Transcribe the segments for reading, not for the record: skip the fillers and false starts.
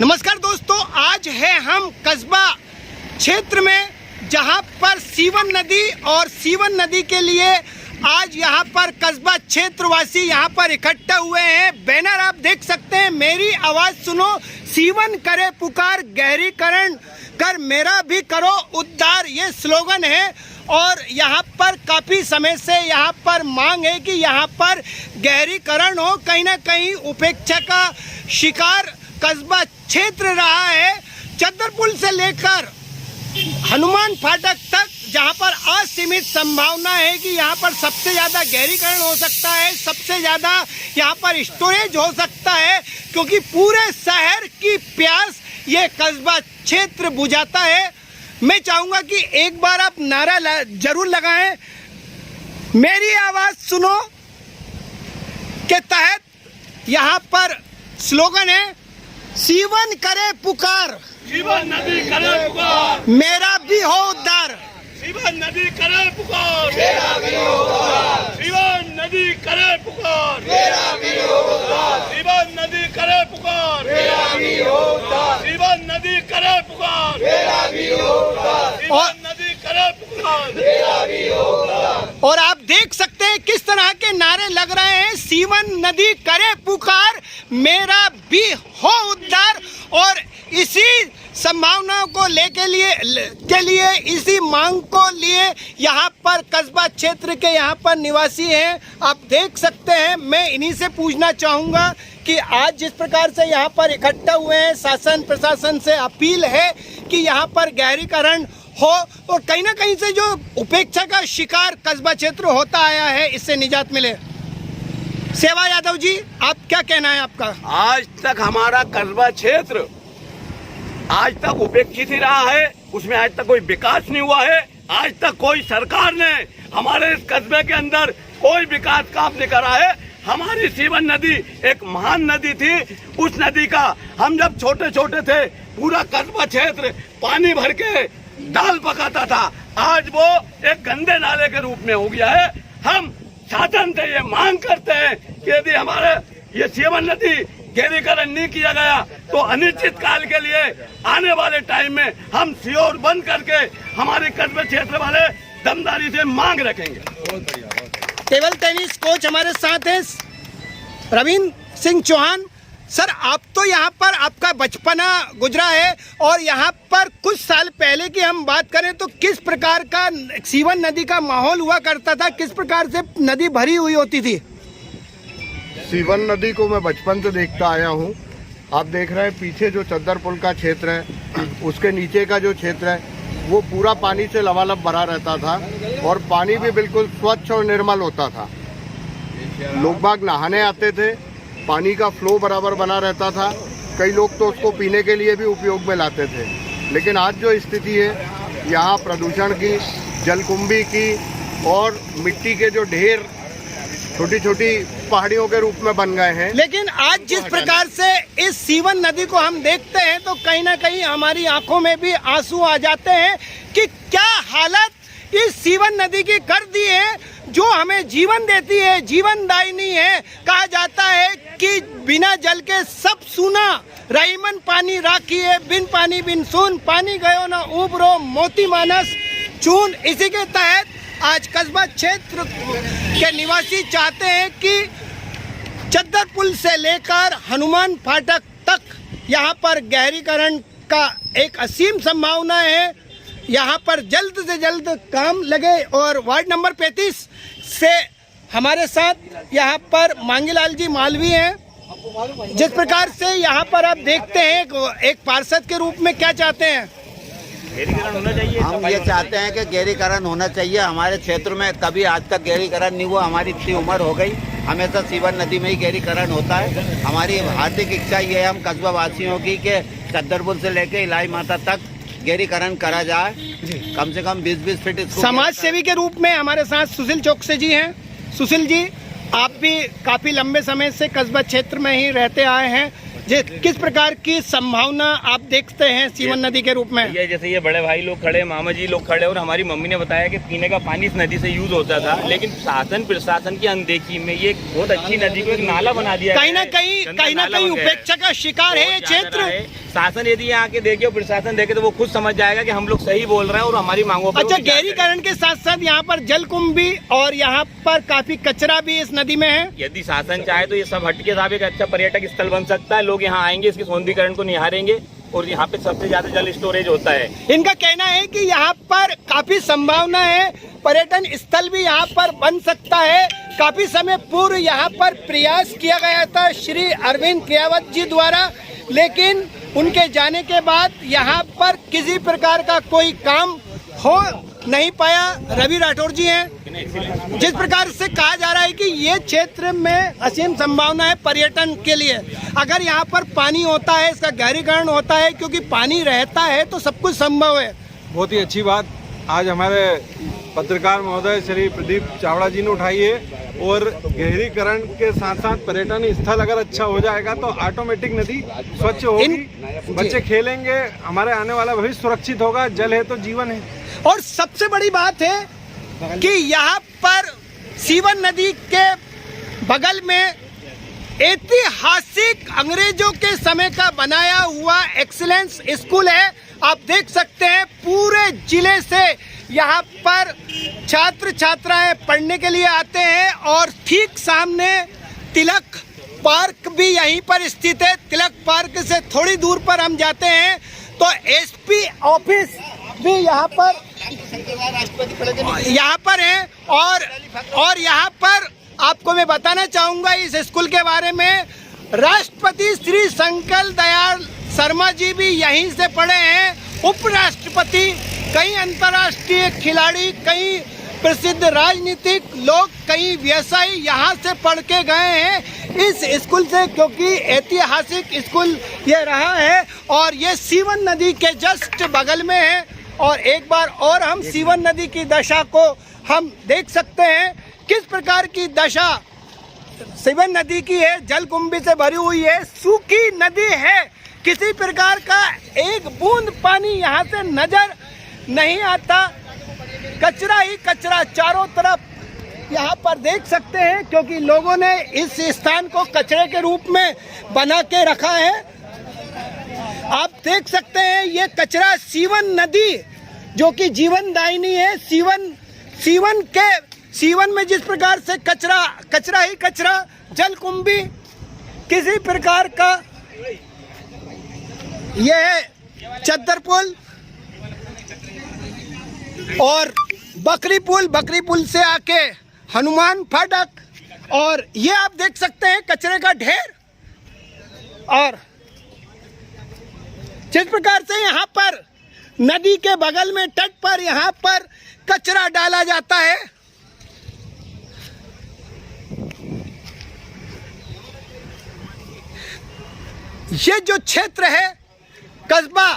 नमस्कार दोस्तों, आज है हम कस्बा क्षेत्र में जहां पर सीवन नदी और सीवन नदी के लिए आज यहां पर कस्बा क्षेत्रवासी यहां पर इकट्ठा हुए हैं। बैनर आप देख सकते हैं, मेरी आवाज़ सुनो, सीवन करे पुकार, गहरीकरण कर मेरा भी करो उद्धार, ये स्लोगन है। और यहाँ पर काफ़ी समय से यहाँ पर मांग है कि यहाँ पर गहरीकरण हो। कहीं ना कहीं उपेक्षा का शिकार कस्बा क्षेत्र रहा है। चद्दरपुल से लेकर हनुमान फाटक तक जहाँ पर असीमित संभावना है कि यहाँ पर सबसे ज़्यादा गहरीकरण हो सकता है, सबसे ज़्यादा यहाँ पर स्टोरेज हो सकता है, क्योंकि पूरे शहर की प्यास ये कस्बा क्षेत्र बुझाता है। मैं चाहूँगा कि एक बार आप नारा जरूर लगाएं, मेरी आवाज़ सुनो के तहत यहाँ पर स्लोगन है, सीवन करे पुकार, सीवन नदी करे पुकार, मेरा भी हो उद्धार, सीवन नदी करे पुकार, मेरा भी हो उद्धार, सीवन नदी करे पुकार, मेरा भी हो उद्धार, सीवन नदी करे पुकार, मेरा भी हो उद्धार, सीवन नदी करे पुकार, मेरा भी हो उद्धार, सीवन नदी करे पुकार, मेरा भी हो उद्धार। और आप देख सकते हैं किस तरह के नारे लग रहे हैं, सीवन नदी करे पुकार, मेरा भी हो उद्धार। और इसी संभावनाओं को के लिए इसी मांग को लिए यहाँ पर कस्बा क्षेत्र के यहाँ पर निवासी हैं, आप देख सकते हैं। मैं इन्हीं से पूछना चाहूँगा कि आज जिस प्रकार से यहाँ पर इकट्ठा हुए हैं, शासन प्रशासन से अपील है कि यहाँ पर गहरीकरण हो और कहीं ना कहीं से जो उपेक्षा का शिकार कस्बा क्षेत्र होता आया है, इससे निजात मिले। सेवा यादव जी, आप क्या कहना है आपका? आज तक हमारा कस्बा क्षेत्र आज तक उपेक्षित ही रहा है, उसमें आज तक कोई विकास नहीं हुआ है। आज तक कोई सरकार ने हमारे इस कस्बे के अंदर कोई विकास काम नहीं करा है। हमारी सीवन नदी एक महान नदी थी, उस नदी का हम जब छोटे छोटे थे पूरा कस्बा क्षेत्र पानी भर के दाल पकाता था, आज वो एक गंदे नाले के रूप में हो गया है। हम शासन से ये मांग करते हैं कि यदि हमारे ये सीवन नदी गहरीकरण नहीं किया गया तो अनिश्चित काल के लिए आने वाले टाइम में हम सीओर बंद करके हमारे कस्बे क्षेत्र वाले दमदारी से मांग रखेंगे। टेबल टेनिस कोच हमारे साथ हैं रविंद्र सिंह चौहान। सर, आप तो यहाँ पर आपका बचपना गुजरा है और यहाँ पर कुछ साल पहले की हम बात करें तो किस प्रकार का सीवन नदी का माहौल हुआ करता था, किस प्रकार से नदी भरी हुई होती थी? सीवन नदी को मैं बचपन से देखता आया हूँ। आप देख रहे हैं पीछे जो चद्दरपुल का क्षेत्र है, उसके नीचे का जो क्षेत्र है वो पूरा पानी से लबालब भरा रहता था और पानी भी बिल्कुल स्वच्छ और निर्मल होता था। लोग बाग नहाने आते थे, पानी का फ्लो बराबर बना रहता था, कई लोग तो उसको पीने के लिए भी उपयोग में लाते थे। लेकिन आज जो स्थिति है, यहाँ प्रदूषण की, जलकुंभी की और मिट्टी के जो ढेर छोटी छोटी पहाड़ियों के रूप में बन गए हैं। लेकिन आज जिस प्रकार से इस सीवन नदी को हम देखते हैं तो कहीं ना कहीं हमारी आंखों में भी आंसू आ जाते हैं कि क्या हालत इस सीवन नदी की कर दी है, जो हमें जीवन देती है, जीवनदायिनी है। कहा जाता है कि बिना जल के सब सूना, रहीमन पानी राखी है, बिन पानी बिन सून, पानी गयो ना उबरो, मोती मानस चून। इसी के तहत आज कस्बा क्षेत्र के निवासी चाहते हैं कि चद्दरपुल से लेकर हनुमान फाटक तक यहाँ पर गहरीकरण का एक असीम संभावना है। यहाँ पर जल्द से जल्द काम लगे। और वार्ड नंबर 35 से हमारे साथ यहाँ पर मांगीलाल जी मालवी हैं। जिस प्रकार से यहाँ पर आप देखते हैं, एक पार्षद के रूप में क्या चाहते हैं? गहरीकरण होना चाहिए। हम ये चाहते हैं कि गहरीकरण होना चाहिए। हमारे क्षेत्र में कभी आज तक गहरीकरण नहीं हुआ। हमारी इतनी उम्र हो गई, हमेशा सीवन नदी में ही गहरीकरण होता है। हमारी हार्दिक इच्छा ये है हम कस्बा वासियों की कि चद्दरपुल से लेकर इलाई माता तक गहरीकरण करा जाए, कम से कम 20-20 फीट। समाज सेवी के रूप में हमारे साथ सुशील चौकसे जी हैं। सुशील जी, आप भी काफी लंबे समय से कस्बा क्षेत्र में ही रहते आए हैं, किस प्रकार की संभावना आप देखते हैं सीवन नदी के रूप में? ये जैसे ये बड़े भाई लोग खड़े, मामा जी लोग खड़े, और हमारी मम्मी ने बताया कि पीने का पानी इस नदी से यूज होता था, लेकिन शासन प्रशासन की अनदेखी में ये बहुत अच्छी नदी को एक नाला बना दिया। कहीं ना कहीं उपेक्षा का शिकार है ये क्षेत्र। शासन यदि यहाँ आके देखे और प्रशासन देखे तो वो खुद समझ जाएगा कि हम लोग सही बोल रहे हैं और हमारी मांगों पर अच्छा, गहरीकरण के साथ साथ यहाँ पर जलकुंभ भी और यहाँ पर काफी कचरा भी इस नदी में है। यदि शासन चाहे तो ये सब हटके साहब एक अच्छा पर्यटक स्थल बन सकता है। लोग यहाँ आएंगे, इसके सौंदर्यीकरण को निहारेंगे और यहाँ पे सबसे ज्यादा जल स्टोरेज होता है। इनका कहना है कि यहाँ पर काफी संभावना है, पर्यटन स्थल भी यहाँ पर बन सकता है। काफी समय पूर्व यहाँ पर प्रयास किया गया था श्री अरविंद क्रियावत जी द्वारा, लेकिन उनके जाने के बाद यहाँ पर किसी प्रकार का कोई काम हो नहीं पाया। रवि राठौर जी हैं। जिस प्रकार से कहा जा रहा है कि ये क्षेत्र में असीम संभावना है पर्यटन के लिए। अगर यहाँ पर पानी होता है, इसका गहरीकरण होता है, क्योंकि पानी रहता है तो सब कुछ संभव है। बहुत ही अच्छी बात आज हमारे पत्रकार महोदय श्री प्रदीप चावड़ा जी ने उठाई है। और गहरीकरण के साथ साथ पर्यटन स्थल अगर अच्छा हो जाएगा तो ऑटोमेटिक नदी स्वच्छ होगी, बच्चे खेलेंगे, हमारे आने वाला भविष्य सुरक्षित होगा। जल है तो जीवन है। और सबसे बड़ी बात है कि यहाँ पर सीवन नदी के बगल में ऐतिहासिक अंग्रेजों के समय का बनाया हुआ एक्सीलेंस स्कूल है। आप देख सकते हैं पूरे जिले से यहाँ पर छात्र छात्राएं पढ़ने के लिए आते हैं और ठीक सामने तिलक पार्क भी यहीं पर स्थित है। तिलक पार्क से थोड़ी दूर पर हम जाते हैं तो एसपी ऑफिस भी यहाँ पर है। और यहाँ पर आपको मैं बताना चाहूँगा इस स्कूल के बारे में, राष्ट्रपति श्री शंकर दयाल शर्मा जी भी यहीं से पढ़े हैं। उपराष्ट्रपति, कई अंतर्राष्ट्रीय खिलाड़ी, कई प्रसिद्ध राजनीतिक लोग, कई व्यवसायी यहाँ से पढ़ के गए हैं इस स्कूल से, क्योंकि ऐतिहासिक स्कूल ये रहा है और ये सीवन नदी के जस्ट बगल में है। और एक बार और हम सीवन नदी की दशा को हम देख सकते हैं, किस प्रकार की दशा सीवन नदी की है। जलकुंभी से भरी हुई है, सूखी नदी है, किसी प्रकार का एक बूंद पानी यहाँ से नजर नहीं आता। कचरा ही कचरा चारों तरफ यहाँ पर देख सकते हैं, क्योंकि लोगों ने इस स्थान को कचरे के रूप में बना के रखा है। आप देख सकते हैं ये कचरा सीवन नदी जो कि जीवनदायिनी है, सीवन में जिस प्रकार से कचरा ही कचरा, जलकुंभी किसी प्रकार का, यह चद्दर पुल और बकरी पुल से आके हनुमान फाटक, और ये आप देख सकते हैं कचरे का ढेर। और जिस प्रकार से यहाँ पर नदी के बगल में तट पर यहाँ पर कचरा डाला जाता है, ये जो क्षेत्र है कस्बा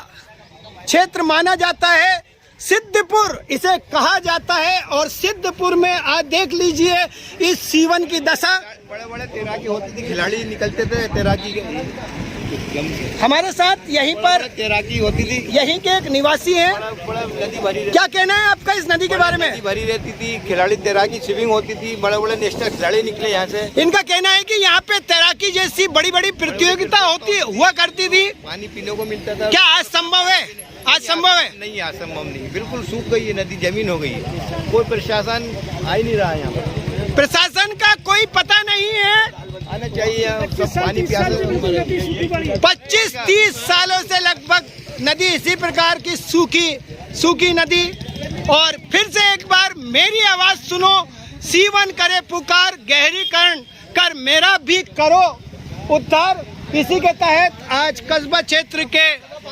क्षेत्र माना जाता है। सिद्धपुर इसे कहा जाता है और सिद्धपुर में आज देख लीजिए इस सीवन की दशा। बड़े बड़े तैराकी होती थी, खिलाड़ी निकलते थे तैराकी के। हमारे साथ यहीं पर तैराकी होती थी, यहीं के एक निवासी हैं। नदी भरी, क्या कहना है आपका इस नदी के बारे में? नदी भरी रहती थी, खिलाड़ी तैराकी स्विमिंग होती थी, बड़े बड़े नेशनल खिलाड़ी निकले यहाँ से। इनका कहना है कि यहाँ पे तैराकी जैसी बड़ी बड़ी प्रतियोगिता हुआ करती थी। पानी पीने को मिलता था। क्या आज संभव है? आज संभव है? नहीं, आज संभव नहीं, बिल्कुल सूख गई है नदी, जमीन हो गई है। कोई प्रशासन आ ही नहीं रहा है यहाँ पर। प्रशासन का कोई पता नहीं है। आना चाहिए, सब पानी प्यासे। 25-30 सालों से लगभग नदी इसी प्रकार की सूखी नदी। और फिर से एक बार मेरी आवाज सुनो, सीवन करे पुकार, गहरीकरण कर मेरा भी करो उद्धार। इसी के तहत आज कस्बा क्षेत्र के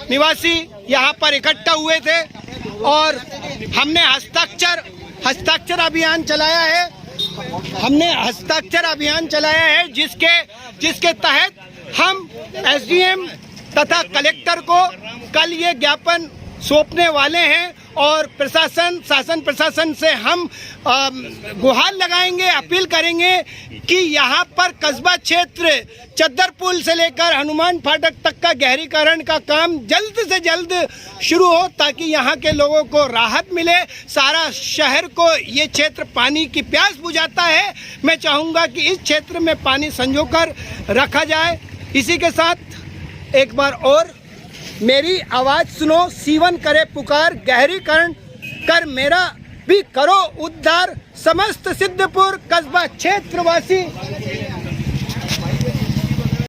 निवासी यहाँ पर इकट्ठा हुए थे और हमने हस्ताक्षर अभियान चलाया है। जिसके तहत हम एसडीएम तथा कलेक्टर को कल ये ज्ञापन सौंपने वाले हैं और शासन प्रशासन से हम गुहार लगाएंगे, अपील करेंगे कि यहाँ पर कस्बा क्षेत्र चद्दर पुल से लेकर हनुमान फाटक तक का गहरीकरण का काम जल्द से जल्द शुरू हो, ताकि यहाँ के लोगों को राहत मिले। सारा शहर को ये क्षेत्र पानी की प्यास बुझाता है। मैं चाहूँगा कि इस क्षेत्र में पानी संजो कर रखा जाए। इसी के साथ एक बार और मेरी आवाज सुनो, सीवन करे पुकार, गहरीकरण कर मेरा भी करो उद्धार, समस्त सिद्धपुर कस्बा क्षेत्रवासी